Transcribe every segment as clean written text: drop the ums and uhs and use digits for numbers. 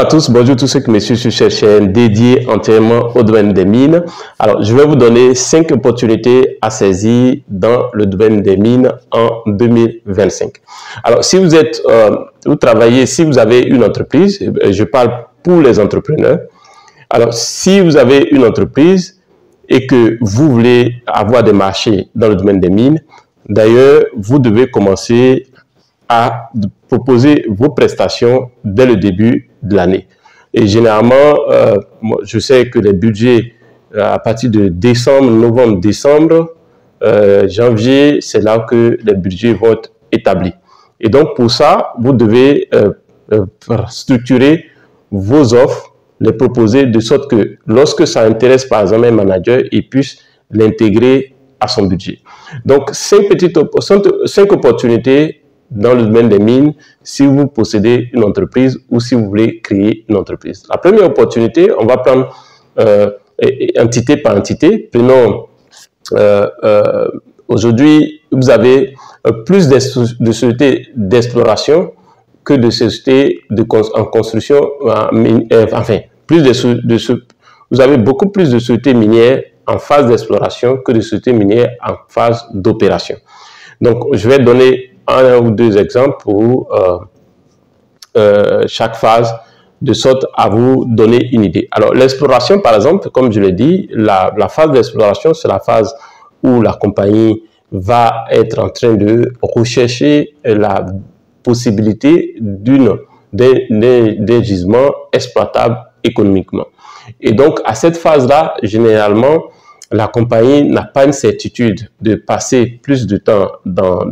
à tous, bonjour tous ceux qui me suivent sur cette chaîne dédiée entièrement au domaine des mines. Alors, je vais vous donner 5 opportunités à saisir dans le domaine des mines en 2025. Alors, si vous êtes, vous travaillez, si vous avez une entreprise, je parle pour les entrepreneurs. Alors, si vous avez une entreprise et que vous voulez avoir des marchés dans le domaine des mines, d'ailleurs, vous devez commencer à proposer vos prestations dès le début de l'année. Et généralement, je sais que les budgets à partir de décembre, novembre, décembre, janvier, c'est là que les budgets vont être établis. Et donc, pour ça, vous devez structurer vos offres, les proposer de sorte que lorsque ça intéresse par exemple un manager, il puisse l'intégrer à son budget. Donc, 5 opportunités dans le domaine des mines si vous possédez une entreprise ou si vous voulez créer une entreprise. La première opportunité, on va prendre entité par entité. Prenons aujourd'hui, vous avez plus de sociétés d'exploration que de sociétés en construction, enfin, vous avez beaucoup plus de sociétés minières en phase d'exploration que de sociétés minières en phase d'opération. Donc, je vais donner un ou deux exemples pour chaque phase, de sorte à vous donner une idée. Alors, l'exploration, par exemple, comme je l'ai dit, la phase d'exploration, c'est la phase où la compagnie va être en train de rechercher la possibilité d'un gisement exploitable économiquement. Et donc, à cette phase-là, généralement, la compagnie n'a pas une certitude de passer plus de temps dans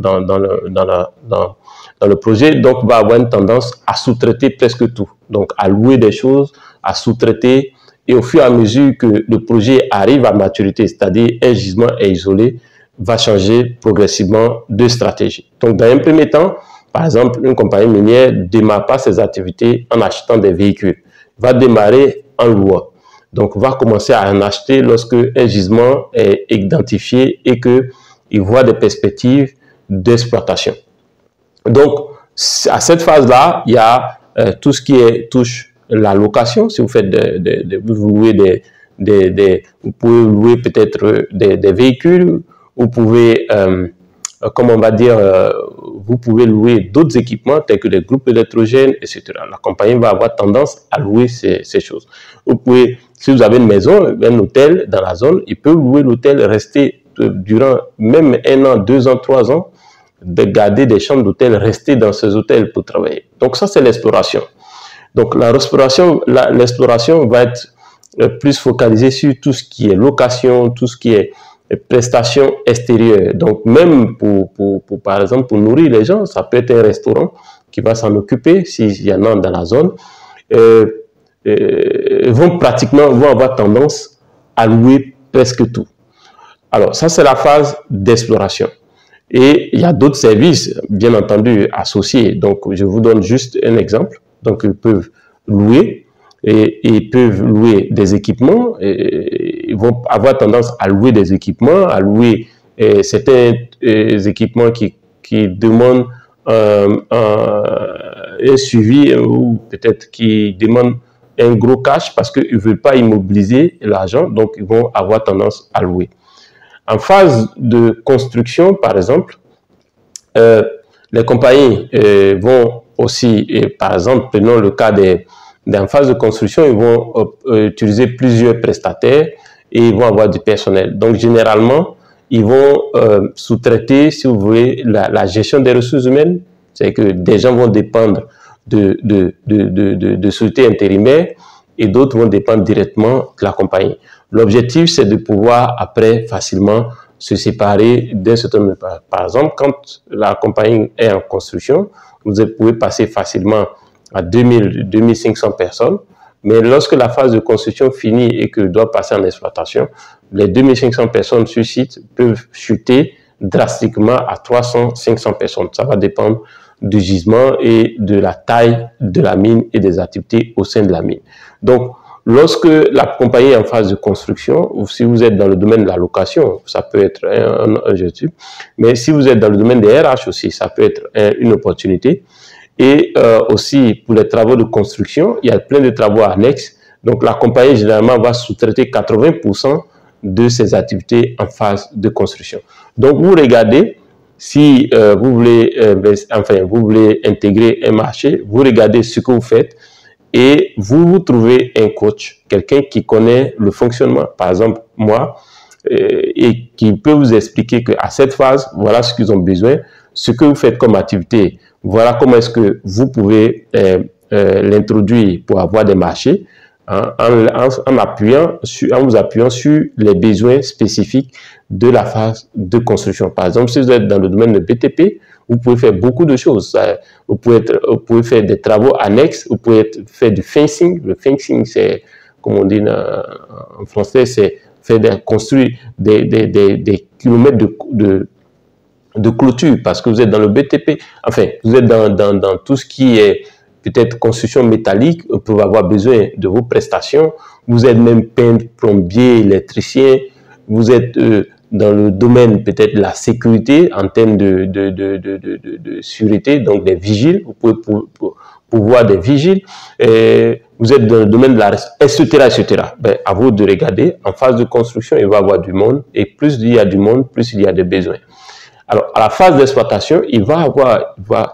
le projet, donc va avoir une tendance à sous-traiter presque tout. Donc, à louer des choses, à sous-traiter, et au fur et à mesure que le projet arrive à maturité, c'est-à-dire un gisement est isolé, va changer progressivement de stratégie. Donc, dans un premier temps, par exemple, une compagnie minière ne démarre pas ses activités en achetant des véhicules, va démarrer en louant. Donc, va commencer à en acheter lorsque un gisement est identifié et qu'il voit des perspectives d'exploitation. Donc, à cette phase-là, il y a tout ce qui touche la location. Si vous faites vous louez vous pouvez louer peut-être des véhicules, vous pouvez, comme on va dire, vous pouvez louer d'autres équipements tels que des groupes électrogènes, etc. La compagnie va avoir tendance à louer ces choses. Vous pouvez, si vous avez une maison, un hôtel dans la zone, il peut louer l'hôtel, rester durant même 1 an, 2 ans, 3 ans, de garder des chambres d'hôtel, rester dans ces hôtels pour travailler. Donc ça, c'est l'exploration. Donc l'exploration va être plus focalisée sur tout ce qui est location, tout ce qui est prestations extérieures. Donc même par exemple, pour nourrir les gens, ça peut être un restaurant qui va s'en occuper s'il y en a dans la zone. Vont avoir tendance à louer presque tout. Alors ça, c'est la phase d'exploration. Et il y a d'autres services, bien entendu, associés. Donc je vous donne juste un exemple. Donc ils peuvent louer et ils peuvent louer des équipements. Et ils vont avoir tendance à louer des équipements, à louer certains équipements qui demandent un suivi ou peut-être qui demandent un gros cash parce qu'ils ne veulent pas immobiliser l'argent, donc ils vont avoir tendance à louer. En phase de construction, par exemple, les compagnies vont aussi, par exemple, prenons le cas en phase de construction, ils vont utiliser plusieurs prestataires et ils vont avoir du personnel. Donc, généralement, ils vont sous-traiter, si vous voulez, la gestion des ressources humaines. C'est que des gens vont dépendre de sociétés intérimaires et d'autres vont dépendre directement de la compagnie. L'objectif, c'est de pouvoir après facilement se séparer d'un certain nombre. Par exemple, quand la compagnie est en construction, vous pouvez passer facilement à 2000, 2500 personnes. Mais lorsque la phase de construction finit et que doit passer en exploitation, les 2500 personnes sur site peuvent chuter drastiquement à 300, 500 personnes. Ça va dépendre du gisement et de la taille de la mine et des activités au sein de la mine. Donc, lorsque la compagnie est en phase de construction, ou si vous êtes dans le domaine de la location, ça peut être un objectif, mais si vous êtes dans le domaine des RH aussi, ça peut être une opportunité. Et aussi, pour les travaux de construction, il y a plein de travaux annexes. Donc, la compagnie, généralement, va sous-traiter 80% de ses activités en phase de construction. Donc, vous regardez, si vous voulez intégrer un marché, vous regardez ce que vous faites et vous trouvez un coach, quelqu'un qui connaît le fonctionnement, par exemple, moi, et qui peut vous expliquer qu'à cette phase, voilà ce qu'ils ont besoin, ce que vous faites comme activité, voilà comment est-ce que vous pouvez l'introduire pour avoir des marchés, hein, en vous appuyant sur les besoins spécifiques de la phase de construction. Par exemple, si vous êtes dans le domaine de BTP, vous pouvez faire beaucoup de choses. Vous pouvez faire des travaux annexes, vous pouvez faire du fencing. Le fencing, c'est, comme on dit en français, c'est construire des kilomètres de clôture, parce que vous êtes dans le BTP, enfin, vous êtes dans tout ce qui est peut-être construction métallique, vous pouvez avoir besoin de vos prestations, vous êtes même peintre, plombier, électricien, vous êtes dans le domaine peut-être de la sécurité en termes de sûreté, donc des vigiles, vous pouvez pouvoir des vigiles, vous êtes dans le domaine de la etc. Ben, à vous de regarder, en phase de construction, il va y avoir du monde, et plus il y a du monde, plus il y a des besoins. Alors, à la phase d'exploitation, il va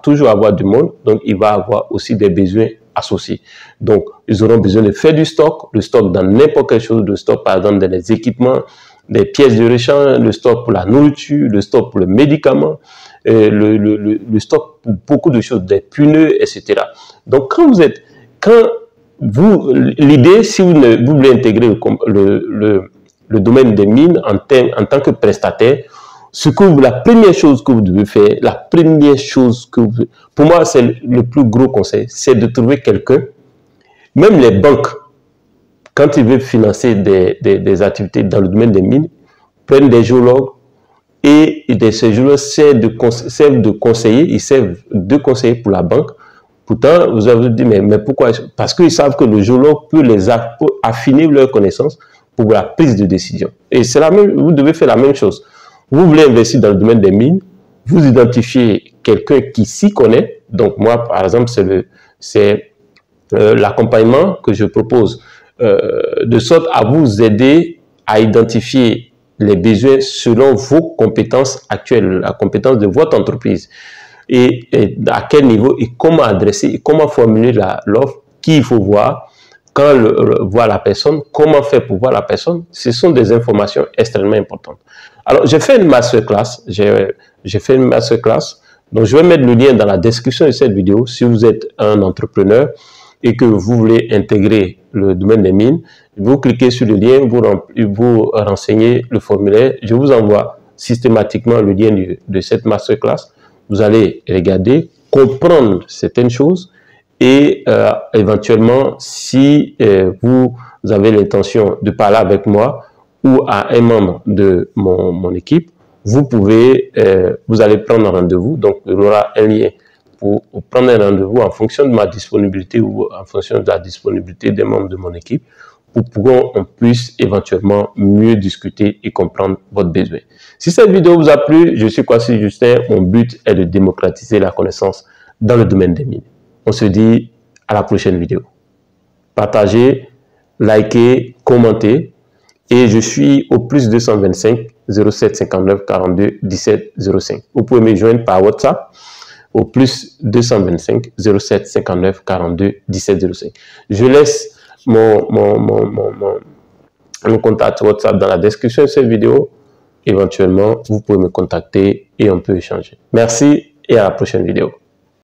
toujours avoir du monde, donc il va avoir aussi des besoins associés. Donc, ils auront besoin de faire du stock, le stock dans n'importe quelle chose, le stock par exemple dans les équipements, des pièces de rechange, le stock pour la nourriture, le stock pour le médicament, le stock pour beaucoup de choses, des pneus, etc. Donc, l'idée, si vous voulez intégrer le domaine des mines en tant que prestataire, la première chose que vous devez faire, pour moi, c'est le plus gros conseil, c'est de trouver quelqu'un, même les banques, quand ils veulent financer des activités dans le domaine des mines, prennent des géologues et ces géologues servent de conseiller, ils servent de conseiller pour la banque. Pourtant, vous avez dit, mais pourquoi? Parce qu'ils savent que le géologue peut affiner leurs connaissances pour la prise de décision. Et vous devez faire la même chose. Vous voulez investir dans le domaine des mines, vous identifiez quelqu'un qui s'y connaît. Donc moi, par exemple, c'est l'accompagnement que je propose, de sorte à vous aider à identifier les besoins selon vos compétences actuelles, la compétence de votre entreprise. Et à quel niveau et comment adresser et comment formuler l'offre, qui il faut voir, quand voir la personne, comment faire pour voir la personne. Ce sont des informations extrêmement importantes. Alors, j'ai fait une masterclass, donc je vais mettre le lien dans la description de cette vidéo. Si vous êtes un entrepreneur et que vous voulez intégrer le domaine des mines, vous cliquez sur le lien, vous renseignez le formulaire, je vous envoie systématiquement le lien de cette masterclass. Vous allez regarder, comprendre certaines choses et éventuellement, si vous avez l'intention de parler avec moi ou à un membre de mon équipe, vous allez prendre un rendez-vous. Donc, il y aura un lien pour prendre un rendez-vous en fonction de ma disponibilité ou en fonction de la disponibilité des membres de mon équipe pour qu'on puisse éventuellement mieux discuter et comprendre votre besoin. Si cette vidéo vous a plu, je suis Kwasi Justin. Mon but est de démocratiser la connaissance dans le domaine des mines. On se dit à la prochaine vidéo. Partagez, likez, commentez. Et je suis au plus 225 07 59 42 17 05. Vous pouvez me joindre par WhatsApp au plus 225 07 59 42 17 05. Je laisse mon contact WhatsApp dans la description de cette vidéo. Éventuellement, vous pouvez me contacter et on peut échanger. Merci et à la prochaine vidéo.